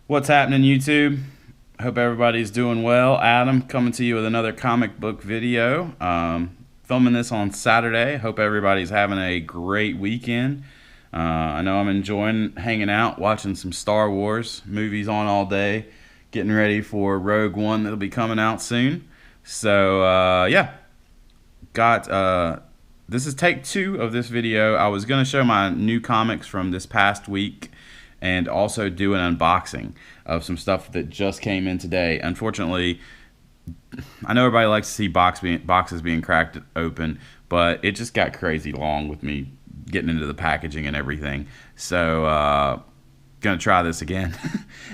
What's happening, YouTube? Hope everybody's doing well. Adam coming to you with another comic book video. Filming this on Saturday. Hope everybody's having a great weekend. I know I'm enjoying hanging out, watching some Star Wars movies on all day, getting ready for Rogue One that'll be coming out soon. So yeah, got this is take 2 of this video. I was gonna show my new comics from this past week and also do an unboxing of some stuff that just came in today. Unfortunately, I know everybody likes to see boxes being cracked open, but it just got crazy long with me getting into the packaging and everything. So gonna try this again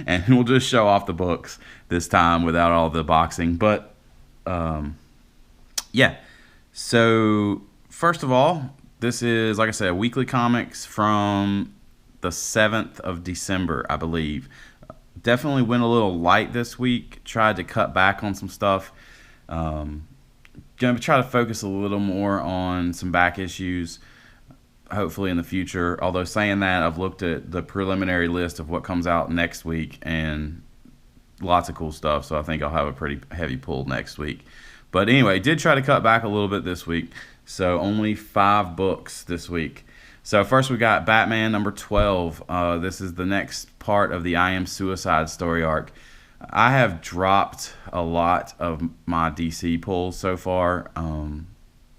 and we'll just show off the books this time without all the boxing. But yeah, so first of all, this is, like I said, weekly comics from the 7th of December, I believe. Definitely went a little light this week. Tried to cut back on some stuff. Gonna try to focus a little more on some back issues, hopefully in the future. Although saying that, I've looked at the preliminary list of what comes out next week, and lots of cool stuff. So I think I'll have a pretty heavy pull next week. But anyway, did try to cut back a little bit this week. So only 5 books this week. So first we got Batman number 12. This is the next part of the I Am Suicide story arc. I have dropped a lot of my DC pulls so far.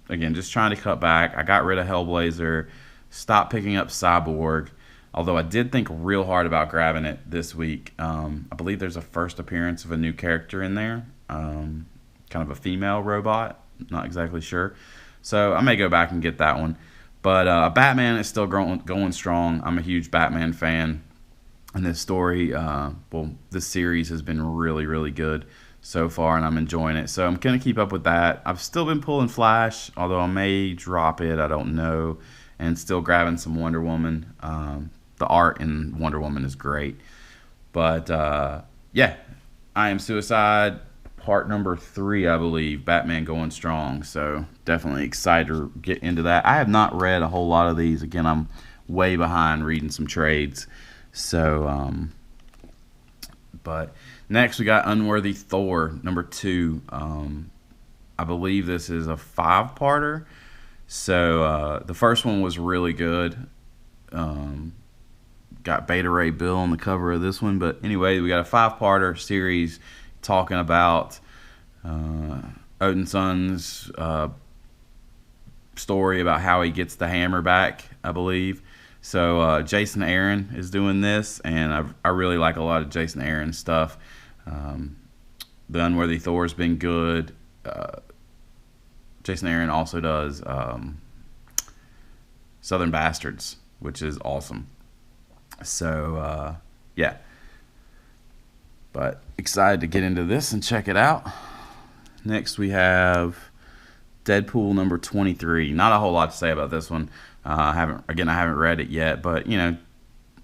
Again, just trying to cut back. I got rid of Hellblazer, stopped picking up Cyborg, although I did think real hard about grabbing it this week. I believe there's a first appearance of a new character in there, kind of a female robot, not exactly sure. So I may go back and get that one. But Batman is still going strong. I'm a huge Batman fan. And this story, this series has been really, really good so far, and I'm enjoying it. So I'm going to keep up with that. I've still been pulling Flash, although I may drop it. I don't know. And still grabbing some Wonder Woman. The art in Wonder Woman is great. But, yeah, I Am Suicide. Part number 3, I believe, Batman going strong. So definitely excited to get into that. I have not read a whole lot of these. Again, I'm way behind reading some trades. So, but next we got Unworthy Thor number 2. I believe this is a 5-parter. So the first one was really good. Got Beta Ray Bill on the cover of this one. But anyway, we got a 5-parter series talking about Odinson's story about how he gets the hammer back, I believe. So Jason Aaron is doing this, and I really like a lot of Jason Aaron stuff. The Unworthy Thor's been good. Jason Aaron also does Southern Bastards, which is awesome. So yeah. But excited to get into this and check it out. Next we have Deadpool number 23. Not a whole lot to say about this one. I haven't read it yet, but you know,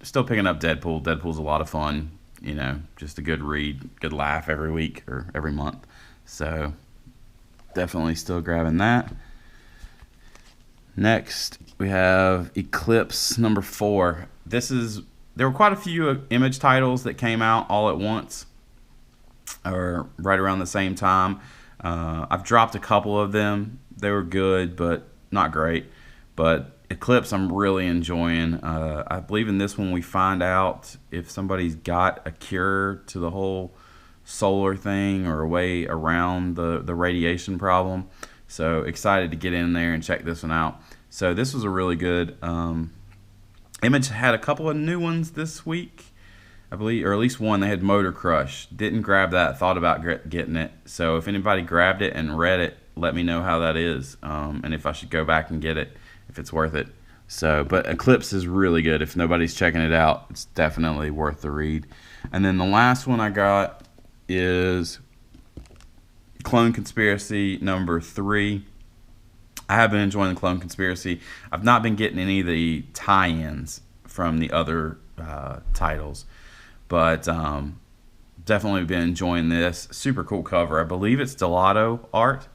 still picking up Deadpool. Deadpool's a lot of fun. You know, just a good read, good laugh every week or every month. So definitely still grabbing that. Next we have Eclipse number 4. There were quite a few Image titles that came out all at once, or right around the same time. I've dropped a couple of them. They were good, but not great. But Eclipse, I'm really enjoying. I believe in this one we find out if somebody's got a cure to the whole solar thing or a way around the radiation problem. So excited to get in there and check this one out. So this was a really good. Image had a couple of new ones this week, I believe, or at least one. They had Motor Crush. Didn't grab that. Thought about getting it. So if anybody grabbed it and read it, let me know how that is, and if I should go back and get it, if it's worth it. So, but Eclipse is really good. If nobody's checking it out, it's definitely worth the read. And then the last one I got is Clone Conspiracy number 3. I have been enjoying the Clone Conspiracy. I've not been getting any of the tie-ins from the other titles, but definitely been enjoying this. Super cool cover. I believe it's Delato art.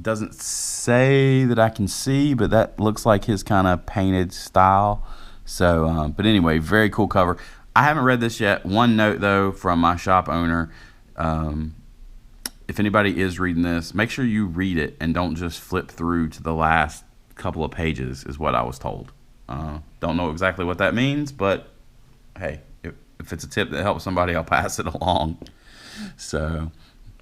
Doesn't say that I can see, but that looks like his kind of painted style. So, but anyway, very cool cover. I haven't read this yet. One note though from my shop owner. If anybody is reading this, make sure you read it and don't just flip through to the last couple of pages, is what I was told. Don't know exactly what that means, but hey, if it's a tip that helps somebody, I'll pass it along. So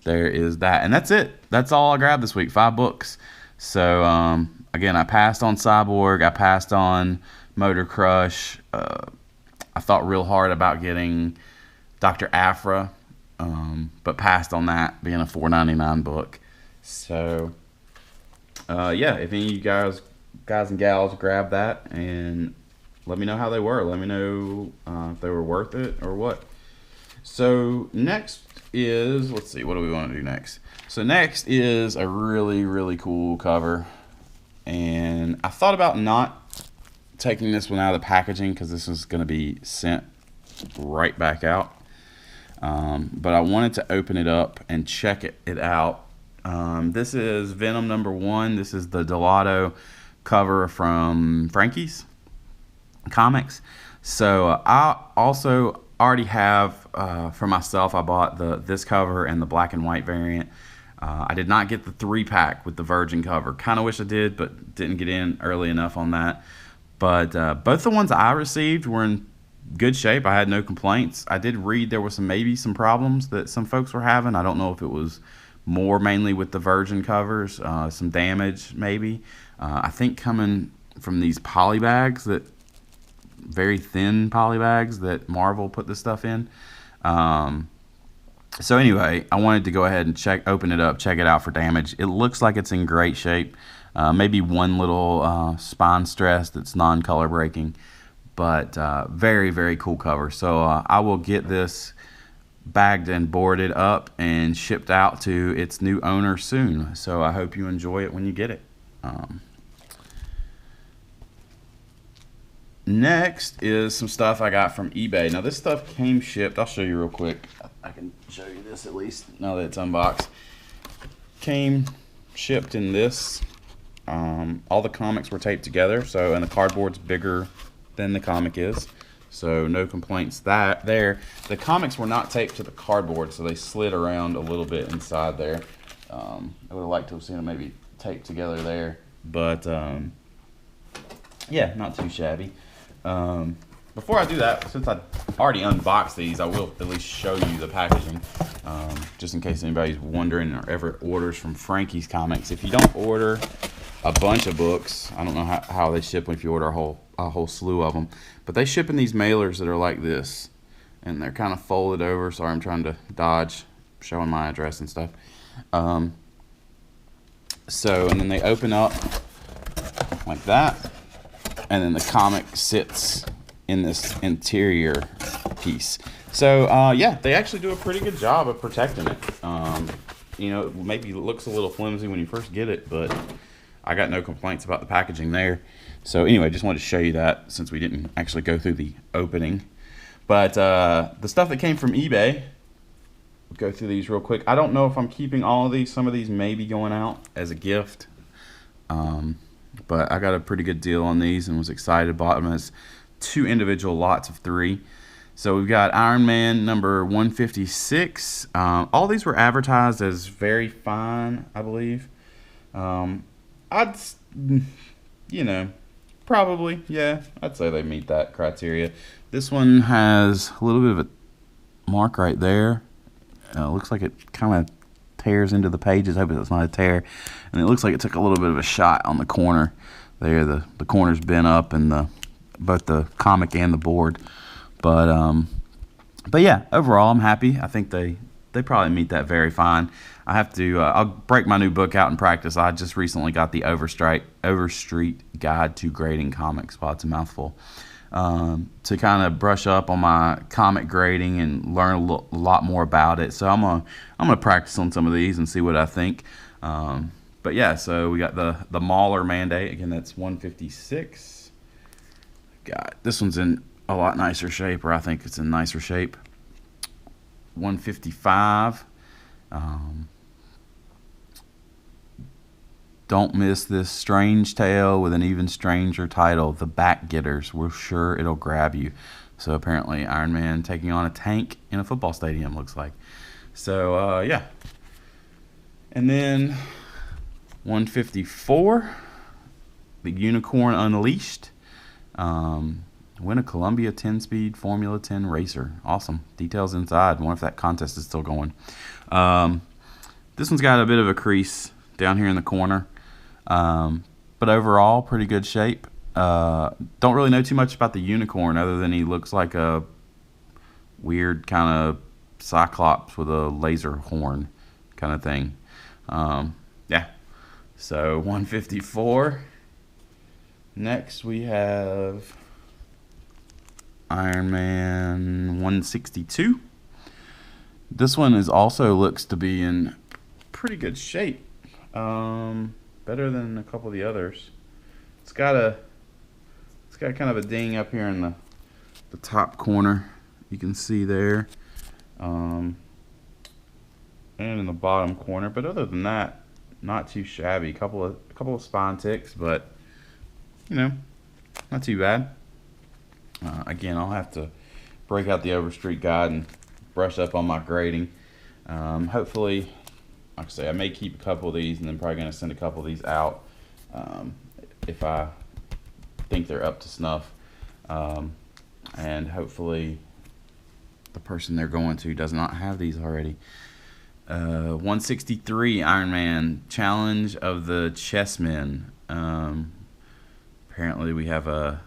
there is that. And that's it. That's all I grabbed this week, 5 books. So again, I passed on Cyborg. I passed on Motor Crush. I thought real hard about getting Dr. Aphra. But passed on that, being a $4.99 book. So, yeah, if any of you guys and gals grab that, and let me know how they were. Let me know if they were worth it or what. So next is, let's see, what do we want to do next? So next is a really, really cool cover, and I thought about not taking this one out of the packaging because this is going to be sent right back out. But I wanted to open it up and check it out. This is Venom #1. This is the Delato cover from Frankie's Comics. So I also already have, for myself, I bought this cover and the black and white variant. I did not get the 3-pack with the Virgin cover. Kind of wish I did, but didn't get in early enough on that. But both the ones I received were in good shape. I had no complaints. I did read there were maybe some problems that some folks were having. I don't know if it was more mainly with the Virgin covers, some damage maybe. I think coming from these poly bags, that very thin poly bags that Marvel put this stuff in. So anyway, I wanted to go ahead and open it up, check it out for damage. It looks like it's in great shape. Maybe one little spine stress that's non-color breaking. But very, very cool cover. So I will get this bagged and boarded up and shipped out to its new owner soon. So I hope you enjoy it when you get it. Next is some stuff I got from eBay. Now this stuff came shipped. I'll show you real quick. I can show you this at least now that it's unboxed. Came shipped in this. All the comics were taped together. So, and the cardboard's bigger than the comic is, so no complaints there. The comics were not taped to the cardboard, so they slid around a little bit inside there. I would have liked to have seen them maybe taped together there, but yeah, not too shabby. Before I do that, since I already unboxed these, I will at least show you the packaging, just in case anybody's wondering or ever orders from Frankie's Comics. If you don't order a bunch of books, I don't know how they ship if you order a whole slew of them, but they ship in these mailers that are like this, and they're kind of folded over. Sorry, I'm trying to dodge showing my address and stuff. So, and then they open up like that, and then the comic sits in this interior piece. So yeah, they actually do a pretty good job of protecting it. You know, maybe it looks a little flimsy when you first get it, but I got no complaints about the packaging there. So anyway, just wanted to show you that since we didn't actually go through the opening. But the stuff that came from eBay, we'll go through these real quick. I don't know if I'm keeping all of these. Some of these may be going out as a gift. But I got a pretty good deal on these and was excited. Bought them as 2 individual lots of 3. So we've got Iron Man number 156. All these were advertised as very fine, I believe. I'd, you know, probably, yeah, I'd say they meet that criteria. This one has a little bit of a mark right there. Looks like it kind of tears into the pages. I hope it's not a tear. And it looks like it took a little bit of a shot on the corner there. The corner's bent up, and both the comic and the board. But yeah, overall I'm happy. I think they probably meet that very fine. I have to, I'll break my new book out in practice. I just recently got the Overstreet Guide to Grading Comics. Well, it's a mouthful. To kind of brush up on my comic grading and learn a lot more about it. So I'm gonna practice on some of these and see what I think. But yeah, so we got the Mauler Mandate. Again, that's 156. God, this one's in a lot nicer shape, or I think it's in nicer shape. 155. don't miss this strange tale with an even stranger title, The Backgetters. We're sure it'll grab you. So apparently Iron Man taking on a tank in a football stadium, looks like. So, yeah. And then 154, The Unicorn Unleashed. Win a Columbia 10-speed Formula 10 racer. Awesome. Details inside. Wonder if that contest is still going. This one's got a bit of a crease down here in the corner. But overall, pretty good shape. Don't really know too much about the unicorn other than he looks like a weird kind of cyclops with a laser horn kind of thing. Yeah. So 154. Next we have Iron Man 162. This one is also looks to be in pretty good shape. Better than a couple of the others. It's got kind of a ding up here in the top corner. You can see there. And in the bottom corner. But other than that, not too shabby. Couple of spine ticks, but you know, not too bad. Again, I'll have to break out the Overstreet guide and brush up on my grading. Hopefully, like I say, I may keep a couple of these and then probably going to send a couple of these out if I think they're up to snuff. And hopefully the person they're going to does not have these already. 163 Iron Man Challenge of the Chessmen. Apparently we have a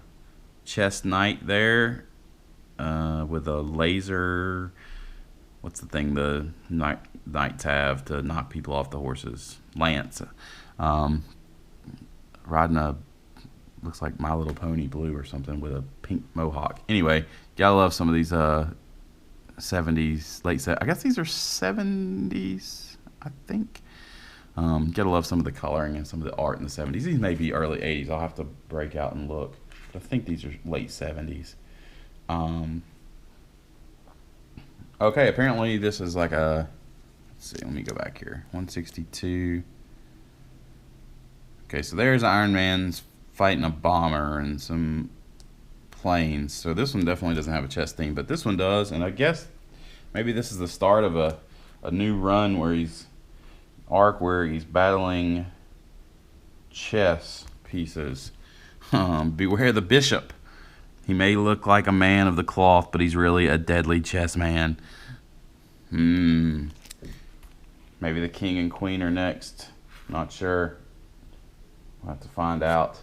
chess knight there with a laser. What's the thing the knights have to knock people off the horses? Lance. Riding a, looks like My Little Pony blue or something with a pink mohawk. Anyway, gotta love some of these 70s, late set. I guess these are 70s, I think. Gotta love some of the coloring and some of the art in the 70s. These may be early 80s. I'll have to break out and look. But I think these are late 70s. Okay, apparently this is like a, let's see, let me go back here. 162. Okay, so there's Iron Man's fighting a bomber and some planes. So this one definitely doesn't have a chess theme, but this one does. And I guess maybe this is the start of a new run where he's battling chess pieces. Beware the bishop. He may look like a man of the cloth, but he's really a deadly chess man. Maybe the king and queen are next. Not sure. We'll have to find out.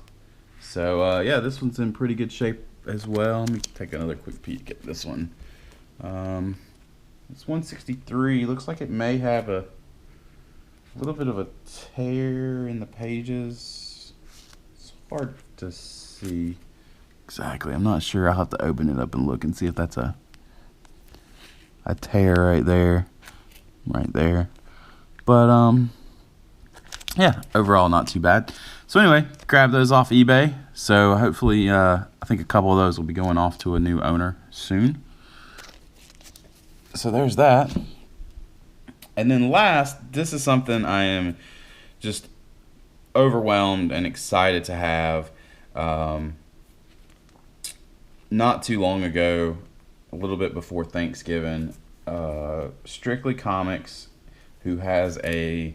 So, yeah, this one's in pretty good shape as well. Let me take another quick peek at this one. It's 163. Looks like it may have a little bit of a tear in the pages. It's hard to see exactly. I'm not sure. I'll have to open it up and look and see if that's a tear right there. But yeah, overall not too bad. So anyway, grab those off eBay. So hopefully, I think a couple of those will be going off to a new owner soon. So there's that. And then last, this is something I am just overwhelmed and excited to have. Not too long ago, a little bit before Thanksgiving, StrictlyComix, who has a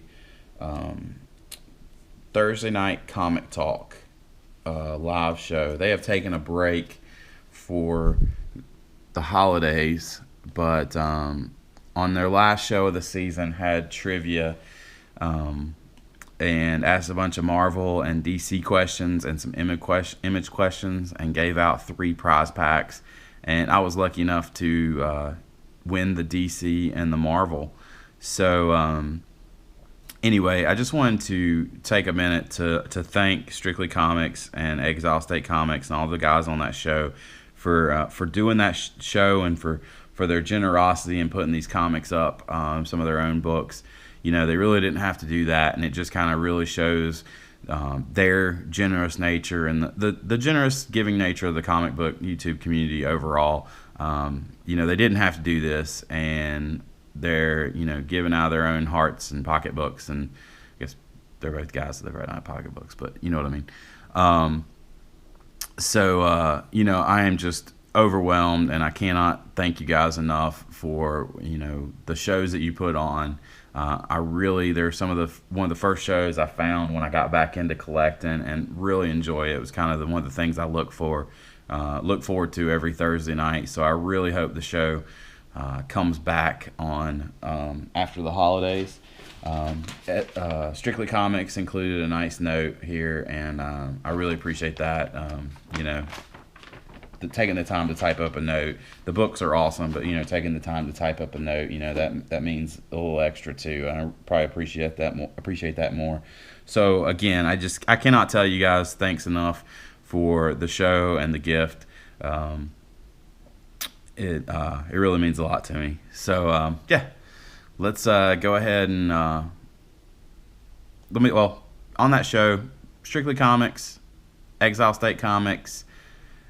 Thursday night comic talk live show. They have taken a break for the holidays, but on their last show of the season had trivia and asked a bunch of Marvel and DC questions and some image questions and gave out 3 prize packs. And I was lucky enough to win the DC and the Marvel. So anyway, I just wanted to take a minute to thank StrictlyComix and Exile State Comics and all the guys on that show for doing that show and for their generosity in putting these comics up, some of their own books. You know, they really didn't have to do that, and it just kind of really shows their generous nature and the generous giving nature of the comic book YouTube community overall. You know, they didn't have to do this, and they're, you know, giving out of their own hearts and pocketbooks and I guess they're both guys, so they write out pocketbooks, but you know what I mean. Um, you know, I am just overwhelmed, and I cannot thank you guys enough for, you know, the shows that you put on. I really, they're one of the first shows I found when I got back into collecting, and really enjoy it. It was kind of one of the things I look forward to every Thursday night. So I really hope the show comes back on after the holidays. Strictly Comics included a nice note here, and I really appreciate that. You know, taking the time to type up a note. The books are awesome, but you know, taking the time to type up a note, you know, that means a little extra too. I probably appreciate that more. So again, I cannot tell you guys thanks enough for the show and the gift. It really means a lot to me. So yeah, let's go ahead and on that show, Strictly Comics, Exile State Comics,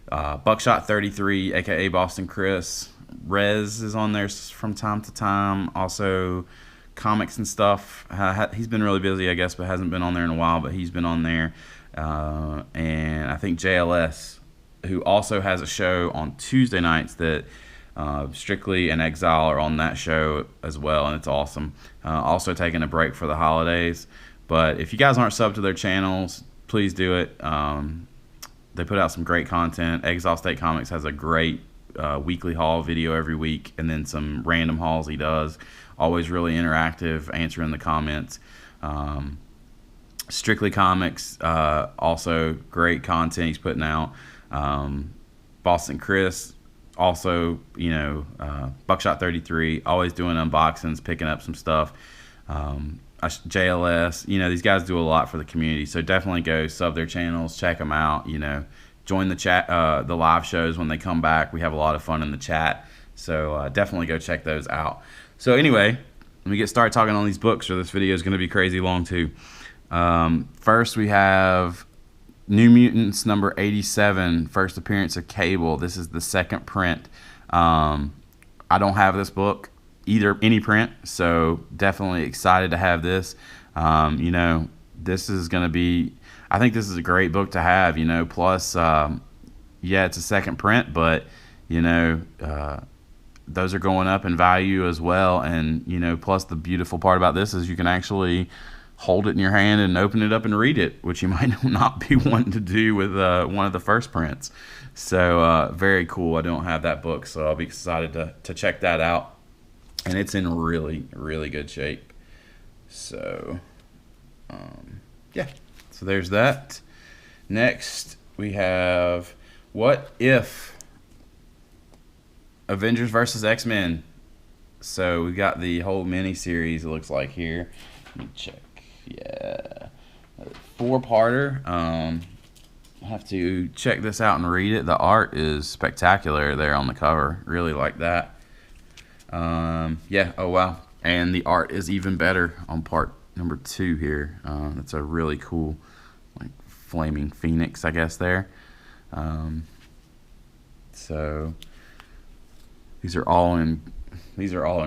Buckshot 33, aka Boston Chris, Rez is on there from time to time. Also, comics and stuff. He's been really busy, I guess, but hasn't been on there in a while. But he's been on there, and I think JLS, who also has a show on Tuesday nights that Strictly and Exile are on that show as well, and it's awesome. Also taking a break for the holidays, but if you guys aren't subbed to their channels, please do it. They put out some great content. Exile State Comics has a great weekly haul video every week, and then some random hauls he does. Always really interactive, answering the comments. Strictly Comics, also great content he's putting out. Boston Chris, also, you know, Buckshot 33, always doing unboxings, picking up some stuff. JLS, you know, these guys do a lot for the community, so definitely go sub their channels, check them out, you know, join the chat, the live shows when they come back. We have a lot of fun in the chat, so definitely go check those out. So anyway, let me get started talking on these books, or this video is going to be crazy long too. First we have New Mutants number 87, first appearance of Cable. This is the second print. I don't have this book any print, so definitely excited to have this. You know, this is going to be, I think this is a great book to have, you know, plus yeah, it's a second print, but you know, those are going up in value as well. And you know, plus the beautiful part about this is you can actually hold it in your hand and open it up and read it, which you might not be wanting to do with one of the first prints. So very cool. I don't have that book, so I'll be excited to check that out. And it's in really, really good shape. So, yeah. So there's that. Next, we have What If? Avengers versus X-Men. So we got the whole mini-series, it looks like here. Let me check. Yeah. 4-parter. I have to check this out and read it. The art is spectacular there on the cover. Really like that. Yeah, oh wow, and the art is even better on part number 2 here. That's a really cool, like, flaming phoenix, I guess there. So these are all in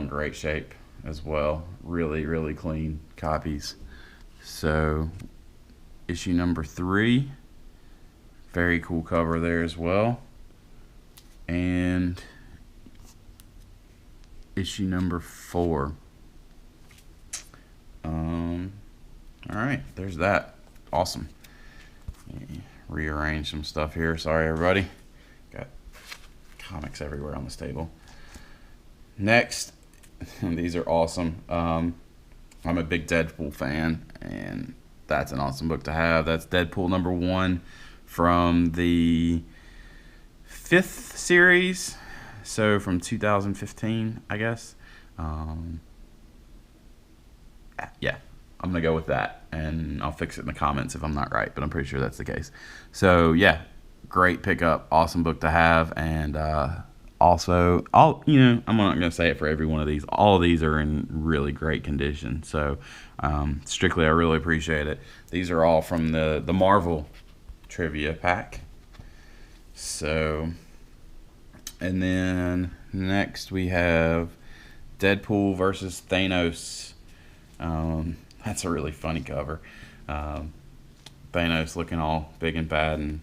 great shape as well. Really, really clean copies. So issue number 3, very cool cover there as well, and issue number 4. Alright, there's that. Awesome. Rearrange some stuff here. Sorry, everybody. Got comics everywhere on this table. Next, these are awesome. I'm a big Deadpool fan, and that's an awesome book to have. That's Deadpool number 1 from the 5th series. So from 2015, I guess. Yeah, I'm gonna go with that, and I'll fix it in the comments if I'm not right, but I'm pretty sure that's the case. So yeah, great pickup, awesome book to have, and also, you know, I'm not gonna say it for every one of these. All of these are in really great condition. So Strictly, I really appreciate it. These are all from the Marvel trivia pack. So. And then next we have Deadpool versus Thanos. That's a really funny cover. Um, Thanos looking all big and bad, and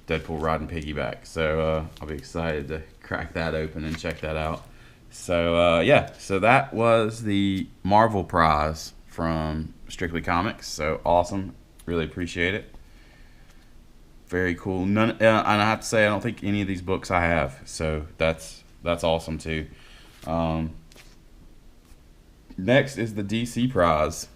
Deadpool riding piggyback. So I'll be excited to crack that open and check that out. So yeah, so that was the Marvel prize from Strictly Comics. So awesome, really appreciate it. Very cool. None, and I have to say, I don't think any of these books I have. So that's awesome too. Next is the DC prize.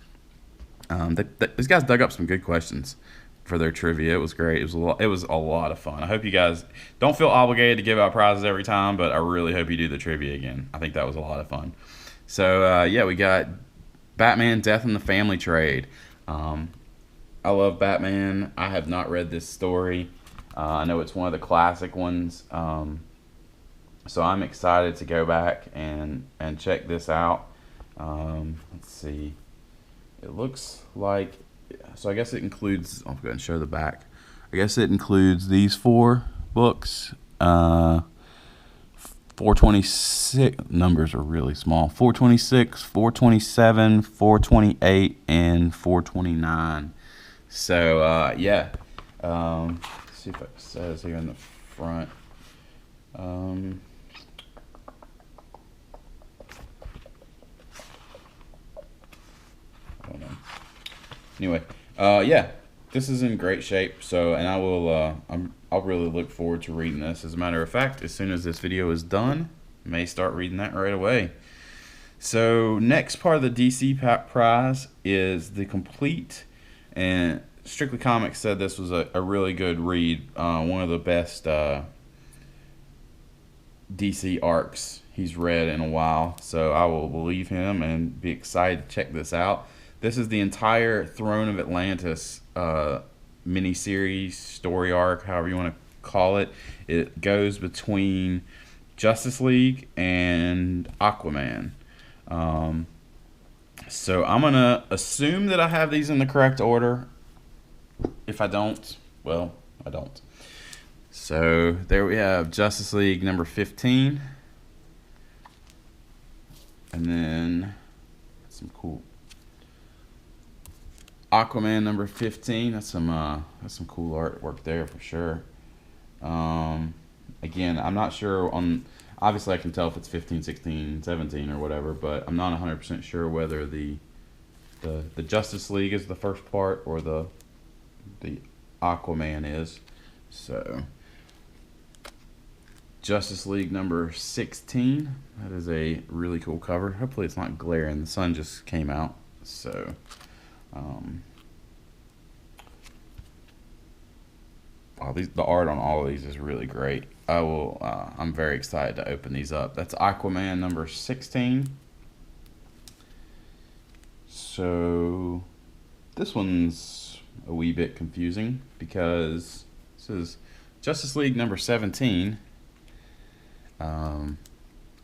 These guys dug up some good questions for their trivia. It was great. It was a lot of fun. I hope you guys don't feel obligated to give out prizes every time, but I really hope you do the trivia again. I think that was a lot of fun. So yeah, we got Batman: Death in the Family Trade. I love Batman. I have not read this story. I know it's one of the classic ones. So I'm excited to go back and check this out. Let's see. It looks like, so I guess it includes, I'll go ahead and show the back. I guess it includes these 4 books. 426, numbers are really small. 426, 427, 428, and 429. So, yeah. Let's see if it says here in the front. Anyway, yeah, this is in great shape. So, and I'll really look forward to reading this. As a matter of fact, as soon as this video is done, I may start reading that right away. So, next part of the DC prize is the complete, and Strictly Comics said this was a really good read. One of the best DC arcs he's read in a while. So I will believe him and be excited to check this out. This is the entire Throne of Atlantis miniseries, story arc, however you want to call it. It goes between Justice League and Aquaman. So I'm going to assume that I have these in the correct order. If I don't, well, I don't. So there we have Justice League number 15. And then some cool Aquaman number 15. That's some cool artwork there for sure. Again, I'm not sure on, obviously I can tell if it's 15, 16, 17 or whatever, but I'm not 100% sure whether the Justice League is the first part or the Aquaman is. So Justice League number 16. That is a really cool cover. Hopefully it's not glaring. The sun just came out. So the art on all of these is really great. I'm very excited to open these up. That's Aquaman number 16. So this one's a wee bit confusing because this is Justice League number 17,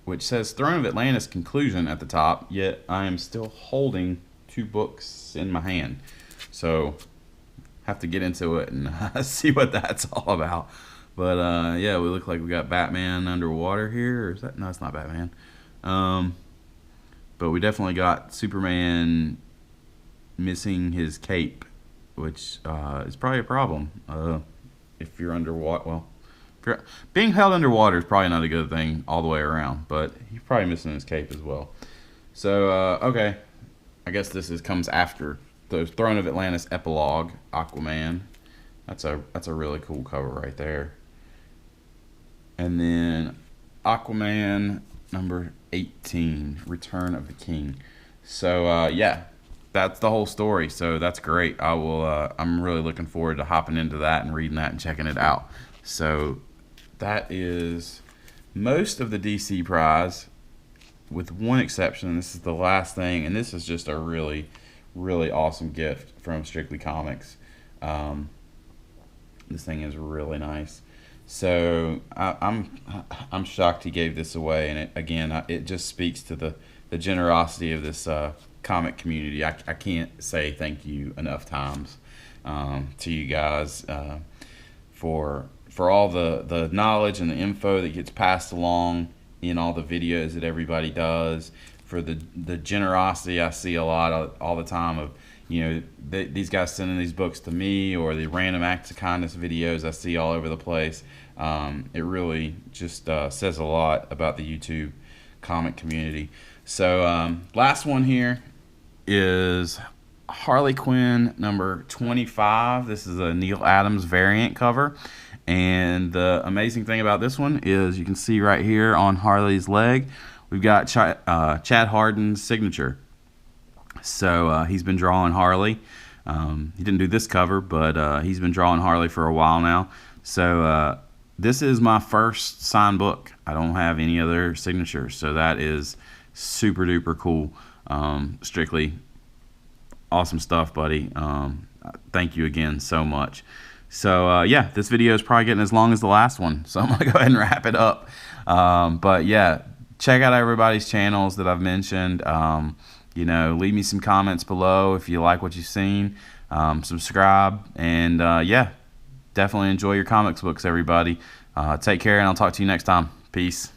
which says Throne of Atlantis conclusion at the top, yet I am still holding 2 books in my hand. So have to get into it and see what that's all about. But yeah, we look like we got Batman underwater here. Or is that? No, it's not Batman. But we definitely got Superman missing his cape, which is probably a problem if you're underwater. Well, being held underwater is probably not a good thing all the way around, but he's probably missing his cape as well. So okay, I guess this comes after the Throne of Atlantis epilogue, Aquaman. That's a really cool cover right there. And then Aquaman number 18, Return of the King. So yeah, that's the whole story. So that's great. I'm really looking forward to hopping into that and reading that and checking it out. So that is most of the DC prize, with one exception. This is the last thing, and this is just a really, really awesome gift from Strictly Comics. This thing is really nice. So I'm shocked he gave this away, and it just speaks to the generosity of this comic community. I can't say thank you enough times to you guys for all the knowledge and the info that gets passed along in all the videos that everybody does, for the generosity I see a lot all the time of, these guys sending these books to me, or the random acts of kindness videos I see all over the place. It really just says a lot about the YouTube comic community. So last one here is Harley Quinn number 25. This is a Neil Adams variant cover. And the amazing thing about this one is you can see right here on Harley's leg, we've got Chad Hardin's signature. So he's been drawing Harley. He didn't do this cover, but he's been drawing Harley for a while now. So this is my first signed book. I don't have any other signatures, so that is super duper cool. Strictly, awesome stuff, buddy. Thank you again so much. So yeah, this video is probably getting as long as the last one, so I'm gonna go ahead and wrap it up. But yeah, check out everybody's channels that I've mentioned. Leave me some comments below if you like what you've seen. Subscribe, and yeah, definitely enjoy your comics books, everybody. Take care, and I'll talk to you next time. Peace.